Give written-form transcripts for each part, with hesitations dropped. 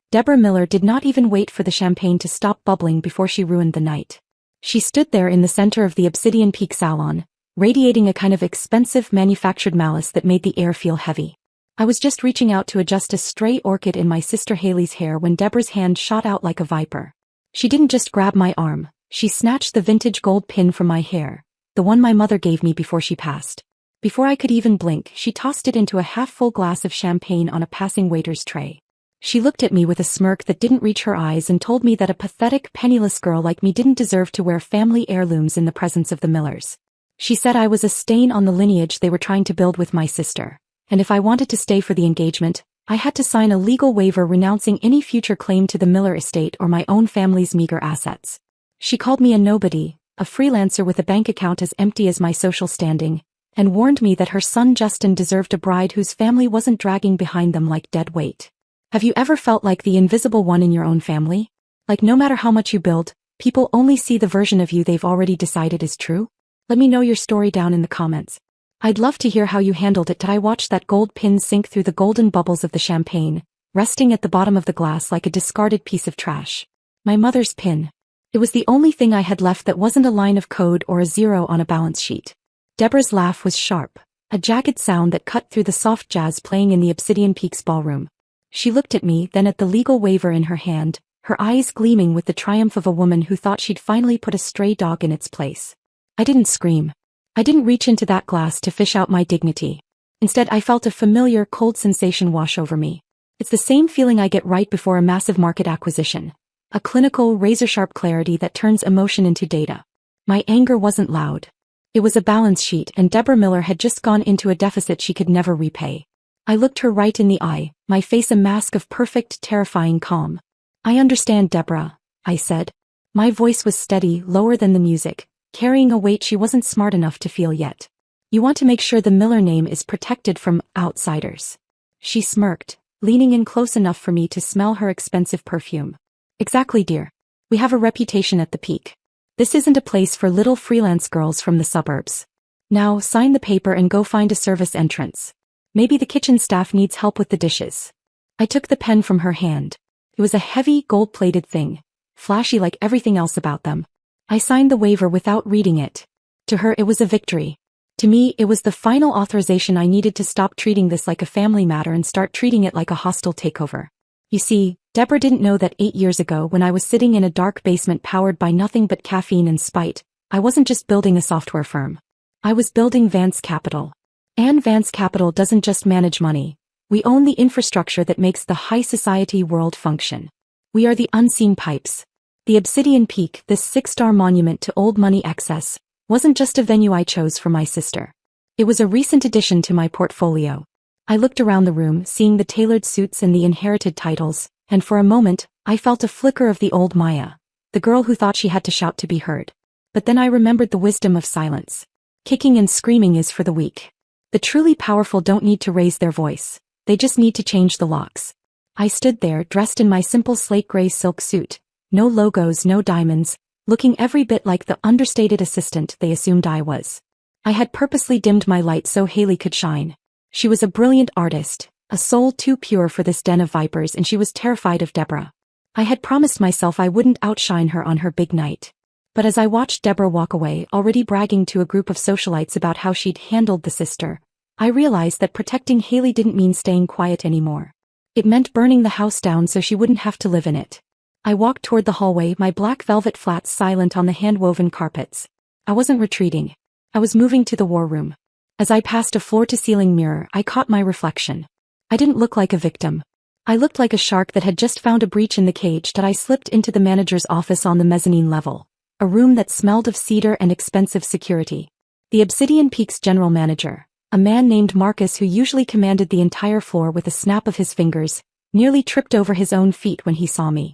Deborah Miller did not even wait for the champagne to stop bubbling before she ruined the night. She stood there in the center of the Obsidian Peak salon, radiating a kind of expensive manufactured malice that made the air feel heavy. I was just reaching out to adjust a stray orchid in my sister Haley's hair when Deborah's hand shot out like a viper. She didn't just grab my arm, she snatched the vintage gold pin from my hair, the one my mother gave me before she passed. Before I could even blink, she tossed it into a half-full glass of champagne on a passing waiter's tray. She looked at me with a smirk that didn't reach her eyes and told me that a pathetic, penniless girl like me didn't deserve to wear family heirlooms in the presence of the Millers. She said I was a stain on the lineage they were trying to build with my sister, and if I wanted to stay for the engagement, I had to sign a legal waiver renouncing any future claim to the Miller estate or my own family's meager assets. She called me a nobody, a freelancer with a bank account as empty as my social standing, and warned me that her son Justin deserved a bride whose family wasn't dragging behind them like dead weight. Have you ever felt like the invisible one in your own family? Like no matter how much you build, people only see the version of you they've already decided is true? Let me know your story down in the comments. I'd love to hear how you handled it. Did I watch that gold pin sink through the golden bubbles of the champagne, resting at the bottom of the glass like a discarded piece of trash? My mother's pin. It was the only thing I had left that wasn't a line of code or a zero on a balance sheet. Deborah's laugh was sharp, a jagged sound that cut through the soft jazz playing in the Obsidian Peaks ballroom. She looked at me, then at the legal waiver in her hand, her eyes gleaming with the triumph of a woman who thought she'd finally put a stray dog in its place. I didn't scream. I didn't reach into that glass to fish out my dignity. Instead, I felt a familiar, cold sensation wash over me. It's the same feeling I get right before a massive market acquisition. A clinical, razor-sharp clarity that turns emotion into data. My anger wasn't loud. It was a balance sheet, and Deborah Miller had just gone into a deficit she could never repay. I looked her right in the eye, my face a mask of perfect, terrifying calm. I understand, Deborah, I said. My voice was steady, lower than the music, carrying a weight she wasn't smart enough to feel yet. You want to make sure the Miller name is protected from outsiders. She smirked, leaning in close enough for me to smell her expensive perfume. Exactly, dear. We have a reputation at the Peak. This isn't a place for little freelance girls from the suburbs. Now, sign the paper and go find a service entrance. Maybe the kitchen staff needs help with the dishes. I took the pen from her hand. It was a heavy, gold-plated thing, flashy like everything else about them. I signed the waiver without reading it. To her, it was a victory. To me, it was the final authorization I needed to stop treating this like a family matter and start treating it like a hostile takeover. You see, Deborah didn't know that 8 years ago when I was sitting in a dark basement powered by nothing but caffeine and spite, I wasn't just building a software firm. I was building Vance Capital. And Vance Capital doesn't just manage money. We own the infrastructure that makes the high society world function. We are the unseen pipes. The Obsidian Peak, this 6-star monument to old money excess, wasn't just a venue I chose for my sister. It was a recent addition to my portfolio. I looked around the room, seeing the tailored suits and the inherited titles, and for a moment, I felt a flicker of the old Maya, the girl who thought she had to shout to be heard. But then I remembered the wisdom of silence. Kicking and screaming is for the weak. The truly powerful don't need to raise their voice. They just need to change the locks. I stood there, dressed in my simple slate gray silk suit. No logos, no diamonds, looking every bit like the understated assistant they assumed I was. I had purposely dimmed my light so Haley could shine. She was a brilliant artist, a soul too pure for this den of vipers, and she was terrified of Deborah. I had promised myself I wouldn't outshine her on her big night. But as I watched Deborah walk away, already bragging to a group of socialites about how she'd handled the sister, I realized that protecting Haley didn't mean staying quiet anymore. It meant burning the house down so she wouldn't have to live in it. I walked toward the hallway, my black velvet flats silent on the hand-woven carpets. I wasn't retreating. I was moving to the war room. As I passed a floor-to-ceiling mirror, I caught my reflection. I didn't look like a victim. I looked like a shark that had just found a breach in the cage that I slipped into the manager's office on the mezzanine level. A room that smelled of cedar and expensive security. The Obsidian Peak's general manager, a man named Marcus who usually commanded the entire floor with a snap of his fingers, nearly tripped over his own feet when he saw me.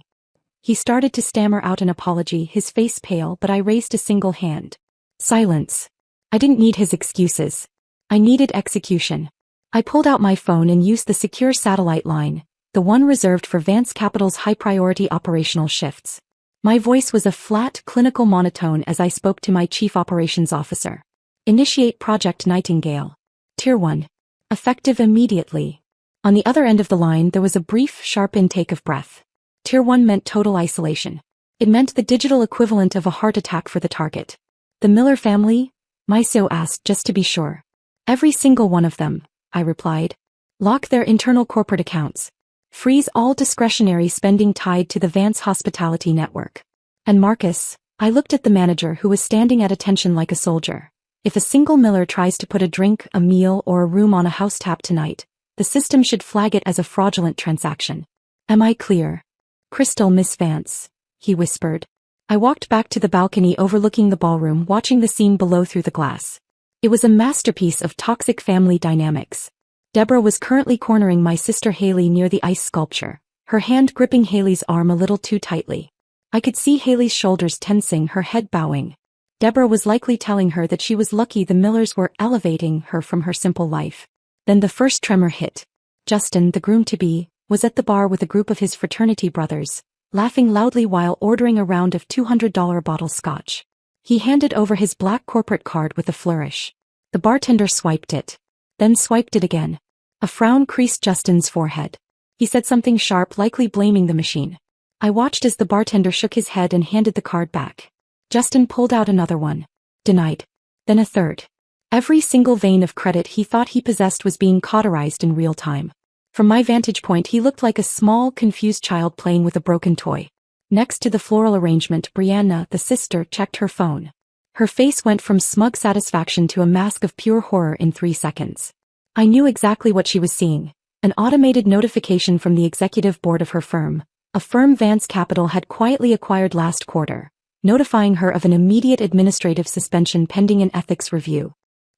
He started to stammer out an apology, his face pale, but I raised a single hand. Silence. I didn't need his excuses. I needed execution. I pulled out my phone and used the secure satellite line, the one reserved for Vance Capital's high-priority operational shifts. My voice was a flat, clinical monotone as I spoke to my chief operations officer. Initiate Project Nightingale. Tier 1. Effective immediately. On the other end of the line there was a brief, sharp intake of breath. Tier 1 meant total isolation. It meant the digital equivalent of a heart attack for the target. The Miller family? Myso asked just to be sure. Every single one of them, I replied. Lock their internal corporate accounts. Freeze all discretionary spending tied to the Vance Hospitality Network. And Marcus, I looked at the manager who was standing at attention like a soldier. If a single Miller tries to put a drink, a meal, or a room on a house tap tonight, the system should flag it as a fraudulent transaction. Am I clear? Crystal, Miss Vance, he whispered. I walked back to the balcony overlooking the ballroom, watching the scene below through the glass. It was a masterpiece of toxic family dynamics. Deborah was currently cornering my sister Haley near the ice sculpture, her hand gripping Haley's arm a little too tightly. I could see Haley's shoulders tensing, her head bowing. Deborah was likely telling her that she was lucky the Millers were elevating her from her simple life. Then the first tremor hit. Justin, the groom-to-be, was at the bar with a group of his fraternity brothers, laughing loudly while ordering a round of $200 bottle scotch. He handed over his black corporate card with a flourish. The bartender swiped it. Then swiped it again. A frown creased Justin's forehead. He said something sharp, likely blaming the machine. I watched as the bartender shook his head and handed the card back. Justin pulled out another one. Denied. Then a third. Every single vein of credit he thought he possessed was being cauterized in real time. From my vantage point he looked like a small, confused child playing with a broken toy. Next to the floral arrangement, Brianna, the sister, checked her phone. Her face went from smug satisfaction to a mask of pure horror in 3 seconds. I knew exactly what she was seeing. An automated notification from the executive board of her firm, a firm Vance Capital had quietly acquired last quarter, notifying her of an immediate administrative suspension pending an ethics review.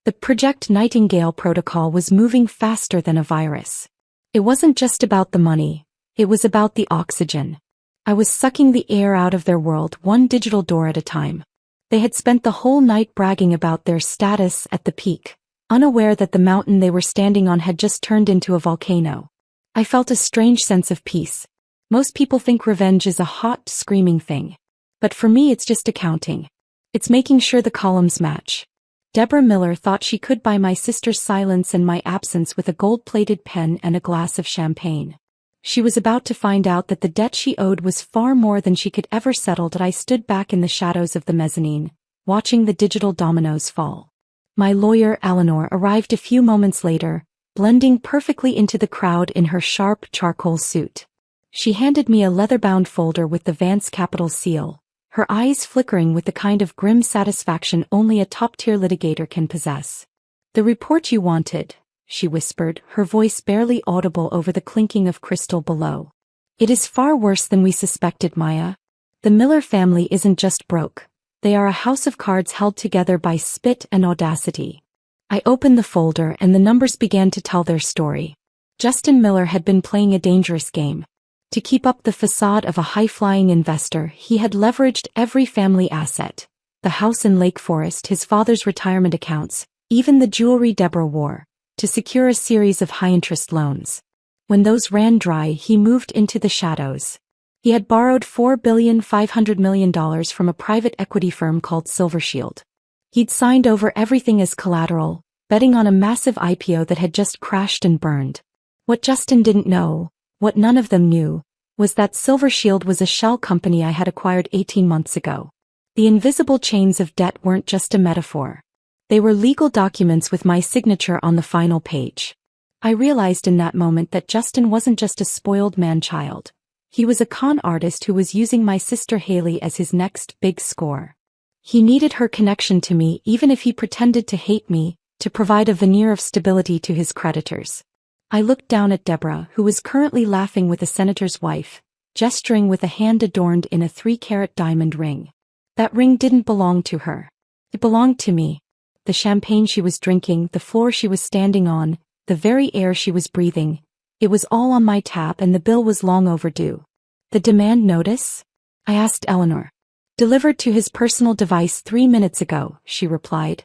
The Project Nightingale protocol was moving faster than a virus. It wasn't just about the money, it was about the oxygen. I was sucking the air out of their world, one digital door at a time. They had spent the whole night bragging about their status at the peak, unaware that the mountain they were standing on had just turned into a volcano. I felt a strange sense of peace. Most people think revenge is a hot, screaming thing. But for me it's just accounting. It's making sure the columns match. Deborah Miller thought she could buy my sister's silence and my absence with a gold-plated pen and a glass of champagne. She was about to find out that the debt she owed was far more than she could ever settle. That I stood back in the shadows of the mezzanine, watching the digital dominoes fall. My lawyer, Eleanor, arrived a few moments later, blending perfectly into the crowd in her sharp charcoal suit. She handed me a leather-bound folder with the Vance Capital seal, her eyes flickering with the kind of grim satisfaction only a top-tier litigator can possess. The report you wanted, she whispered, her voice barely audible over the clinking of crystal below. It is far worse than we suspected, Maya. The Miller family isn't just broke. They are a house of cards held together by spit and audacity. I opened the folder and the numbers began to tell their story. Justin Miller had been playing a dangerous game. To keep up the facade of a high-flying investor, he had leveraged every family asset. The house in Lake Forest, his father's retirement accounts, even the jewelry Deborah wore, to secure a series of high-interest loans. When those ran dry, he moved into the shadows. He had borrowed $4.5 billion from a private equity firm called Silver Shield. He'd signed over everything as collateral, betting on a massive IPO that had just crashed and burned. What Justin didn't know, what none of them knew, was that Silver Shield was a shell company I had acquired 18 months ago. The invisible chains of debt weren't just a metaphor. They were legal documents with my signature on the final page. I realized in that moment that Justin wasn't just a spoiled man-child. He was a con artist who was using my sister Haley as his next big score. He needed her connection to me even if he pretended to hate me, to provide a veneer of stability to his creditors. I looked down at Deborah, who was currently laughing with a senator's wife, gesturing with a hand adorned in a 3-carat diamond ring. That ring didn't belong to her. It belonged to me. The champagne she was drinking, the floor she was standing on, the very air she was breathing. It was all on my tab and the bill was long overdue. The demand notice? I asked Eleanor. Delivered to his personal device 3 minutes ago, she replied.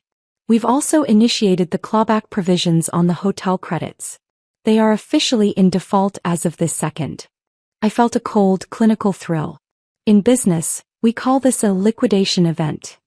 We've also initiated the clawback provisions on the hotel credits. They are officially in default as of this second. I felt a cold, clinical thrill. In business, we call this a liquidation event.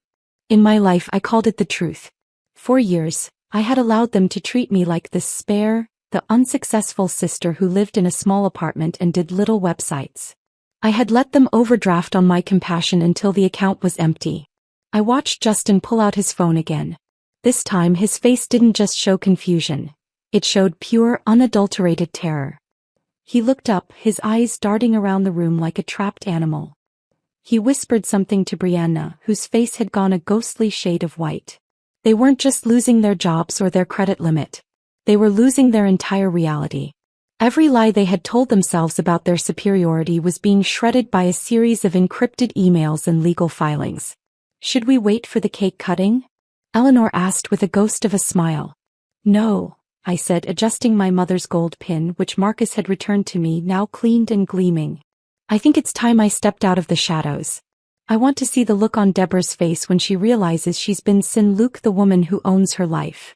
In my life I called it the truth. For years, I had allowed them to treat me like this spare, the unsuccessful sister who lived in a small apartment and did little websites. I had let them overdraft on my compassion until the account was empty. I watched Justin pull out his phone again. This time his face didn't just show confusion. It showed pure, unadulterated terror. He looked up, his eyes darting around the room like a trapped animal. He whispered something to Brianna, whose face had gone a ghostly shade of white. They weren't just losing their jobs or their credit limit. They were losing their entire reality. Every lie they had told themselves about their superiority was being shredded by a series of encrypted emails and legal filings. "Should we wait for the cake cutting?" Eleanor asked with a ghost of a smile. "No," I said, adjusting my mother's gold pin, which Marcus had returned to me, now cleaned and gleaming. "I think it's time I stepped out of the shadows. I want to see the look on Deborah's face when she realizes she's been Sin Luke, the woman who owns her life."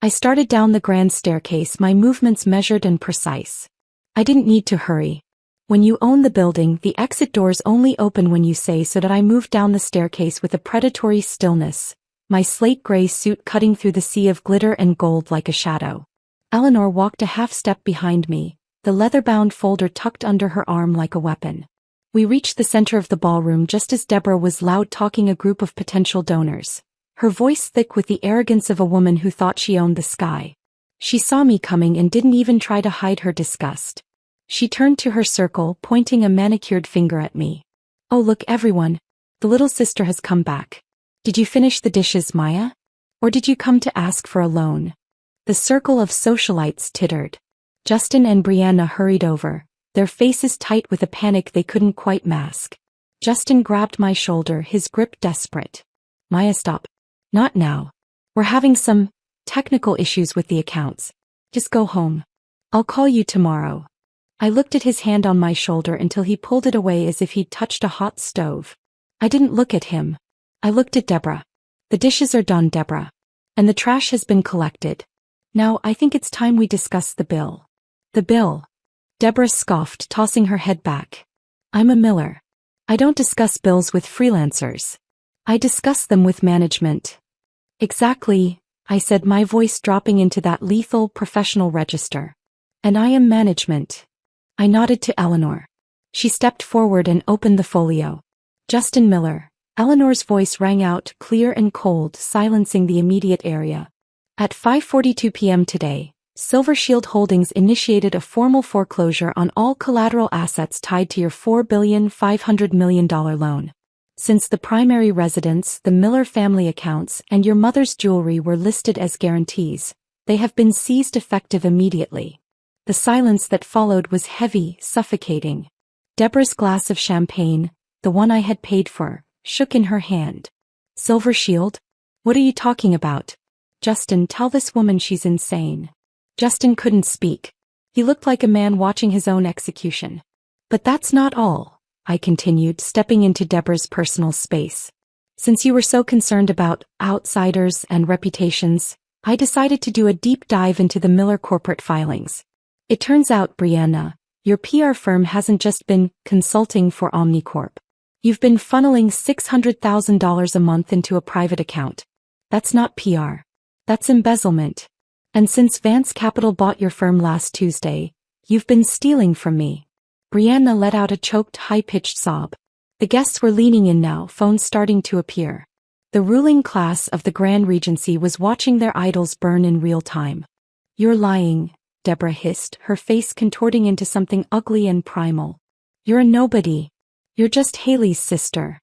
I started down the grand staircase, my movements measured and precise. I didn't need to hurry. When you own the building, the exit doors only open when you say so. That I moved down the staircase with a predatory stillness, my slate gray suit cutting through the sea of glitter and gold like a shadow. Eleanor walked a half step behind me, the leather-bound folder tucked under her arm like a weapon. We reached the center of the ballroom just as Deborah was loud-talking a group of potential donors, her voice thick with the arrogance of a woman who thought she owned the sky. She saw me coming and didn't even try to hide her disgust. She turned to her circle, pointing a manicured finger at me. "Oh, look everyone, the little sister has come back. Did you finish the dishes, Maya? Or did you come to ask for a loan?" The circle of socialites tittered. Justin and Brianna hurried over, their faces tight with a panic they couldn't quite mask. Justin grabbed my shoulder, his grip desperate. "Maya, stop. Not now. We're having some technical issues with the accounts. Just go home. I'll call you tomorrow." I looked at his hand on my shoulder until he pulled it away as if he'd touched a hot stove. I didn't look at him. I looked at Deborah. "The dishes are done, Deborah. And the trash has been collected. Now I think it's time we discuss the bill." "The bill?" Deborah scoffed, tossing her head back. "I'm a miller. I don't discuss bills with freelancers. I discuss them with management." "Exactly," I said, my voice dropping into that lethal professional register. "And I am management." I nodded to Eleanor. She stepped forward and opened the folio. "Justin Miller." Eleanor's voice rang out, clear and cold, silencing the immediate area. "At 5:42 p.m. today, Silver Shield Holdings initiated a formal foreclosure on all collateral assets tied to your $4.5 billion loan. Since the primary residence, the Miller family accounts, and your mother's jewelry were listed as guarantees, they have been seized effective immediately." The silence that followed was heavy, suffocating. Deborah's glass of champagne, the one I had paid for, shook in her hand. "Silver Shield? What are you talking about?" "Justin, tell this woman she's insane." Justin couldn't speak. He looked like a man watching his own execution. "But that's not all," I continued, stepping into Deborah's personal space. "Since you were so concerned about outsiders and reputations, I decided to do a deep dive into the Miller corporate filings. It turns out, Brianna, your PR firm hasn't just been consulting for Omnicorp. You've been funneling $600,000 a month into a private account. That's not PR. That's embezzlement. And since Vance Capital bought your firm last Tuesday, you've been stealing from me." Brianna let out a choked, high-pitched sob. The guests were leaning in now, phones starting to appear. The ruling class of the Grand Regency was watching their idols burn in real time. "You're lying," Deborah hissed, her face contorting into something ugly and primal. "You're a nobody. You're just Haley's sister."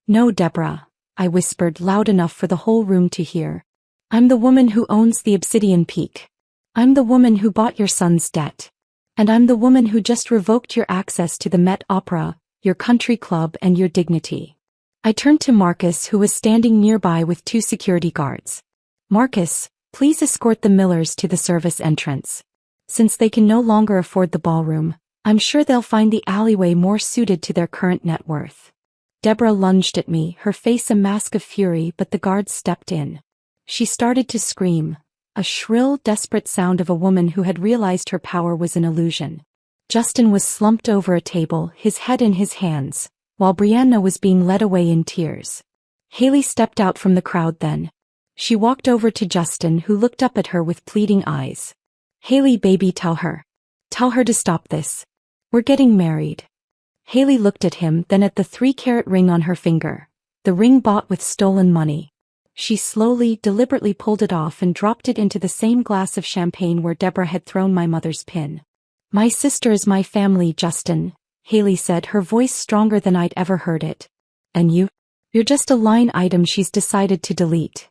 "No, Deborah," I whispered loud enough for the whole room to hear. "I'm the woman who owns the Obsidian Peak. I'm the woman who bought your son's debt. And I'm the woman who just revoked your access to the Met Opera, your country club, and your dignity." I turned to Marcus, who was standing nearby with 2 security guards. "Marcus, please escort the Millers to the service entrance. Since they can no longer afford the ballroom, I'm sure they'll find the alleyway more suited to their current net worth." Deborah lunged at me, her face a mask of fury, but the guards stepped in. She started to scream, a shrill, desperate sound of a woman who had realized her power was an illusion. Justin was slumped over a table, his head in his hands, while Brianna was being led away in tears. Haley stepped out from the crowd then. She walked over to Justin, who looked up at her with pleading eyes. Haley, baby, tell her. Tell her to stop this. We're getting married. Haley looked at him, then at the 3-carat ring on her finger. The ring bought with stolen money. She slowly, deliberately pulled it off and dropped it into the same glass of champagne where Deborah had thrown my mother's pin. My sister is my family, Justin, Haley said, her voice stronger than I'd ever heard it. And you? You're just a line item she's decided to delete.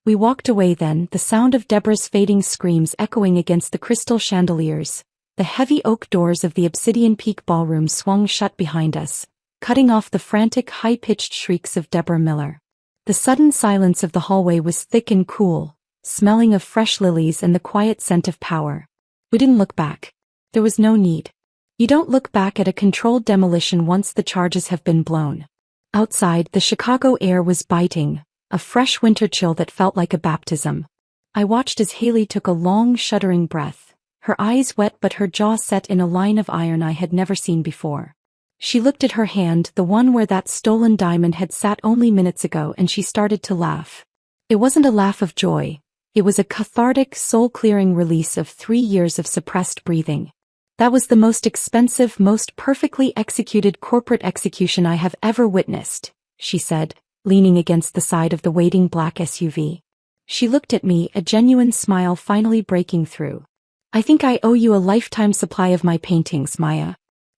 We walked away then, the sound of Deborah's fading screams echoing against the crystal chandeliers. The heavy oak doors of the Obsidian Peak ballroom swung shut behind us, cutting off the frantic, high-pitched shrieks of Deborah Miller. The sudden silence of the hallway was thick and cool, smelling of fresh lilies and the quiet scent of power. We didn't look back. There was no need. You don't look back at a controlled demolition once the charges have been blown. Outside, the Chicago air was biting, a fresh winter chill that felt like a baptism. I watched as Haley took a long, shuddering breath. Her eyes wet but her jaw set in a line of iron I had never seen before. She looked at her hand, the one where that stolen diamond had sat only minutes ago, and she started to laugh. It wasn't a laugh of joy. It was a cathartic, soul-clearing release of 3 years of suppressed breathing. That was the most expensive, most perfectly executed corporate execution I have ever witnessed, she said, leaning against the side of the waiting black SUV. She looked at me, a genuine smile finally breaking through. I think I owe you a lifetime supply of my paintings, Maya.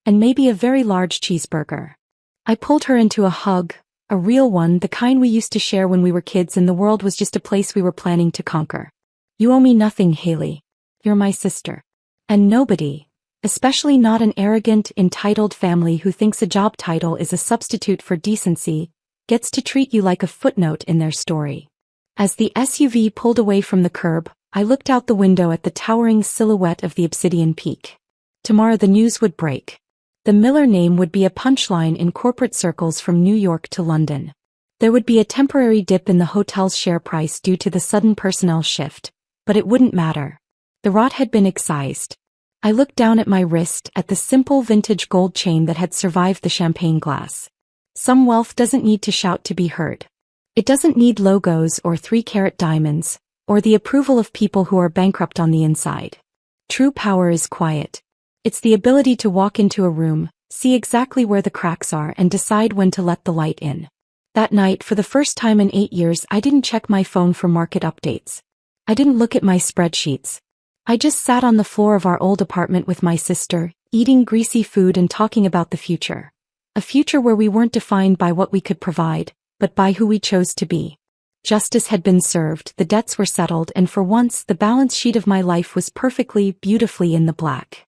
And maybe a very large cheeseburger. I pulled her into a hug, a real one, the kind we used to share when we were kids and the world was just a place we were planning to conquer. You owe me nothing, Haley. You're my sister. And nobody, especially not an arrogant, entitled family who thinks a job title is a substitute for decency, gets to treat you like a footnote in their story. As the SUV pulled away from the curb, I looked out the window at the towering silhouette of the Obsidian Peak. Tomorrow the news would break. The Miller name would be a punchline in corporate circles from New York to London. There would be a temporary dip in the hotel's share price due to the sudden personnel shift, but it wouldn't matter. The rot had been excised. I looked down at my wrist, at the simple vintage gold chain that had survived the champagne glass. Some wealth doesn't need to shout to be heard. It doesn't need logos or 3-carat diamonds, or the approval of people who are bankrupt on the inside. True power is quiet. It's the ability to walk into a room, see exactly where the cracks are and decide when to let the light in. That night, for the first time in 8 years, I didn't check my phone for market updates. I didn't look at my spreadsheets. I just sat on the floor of our old apartment with my sister, eating greasy food and talking about the future. A future where we weren't defined by what we could provide, but by who we chose to be. Justice had been served, the debts were settled, and for once the balance sheet of my life was perfectly, beautifully in the black.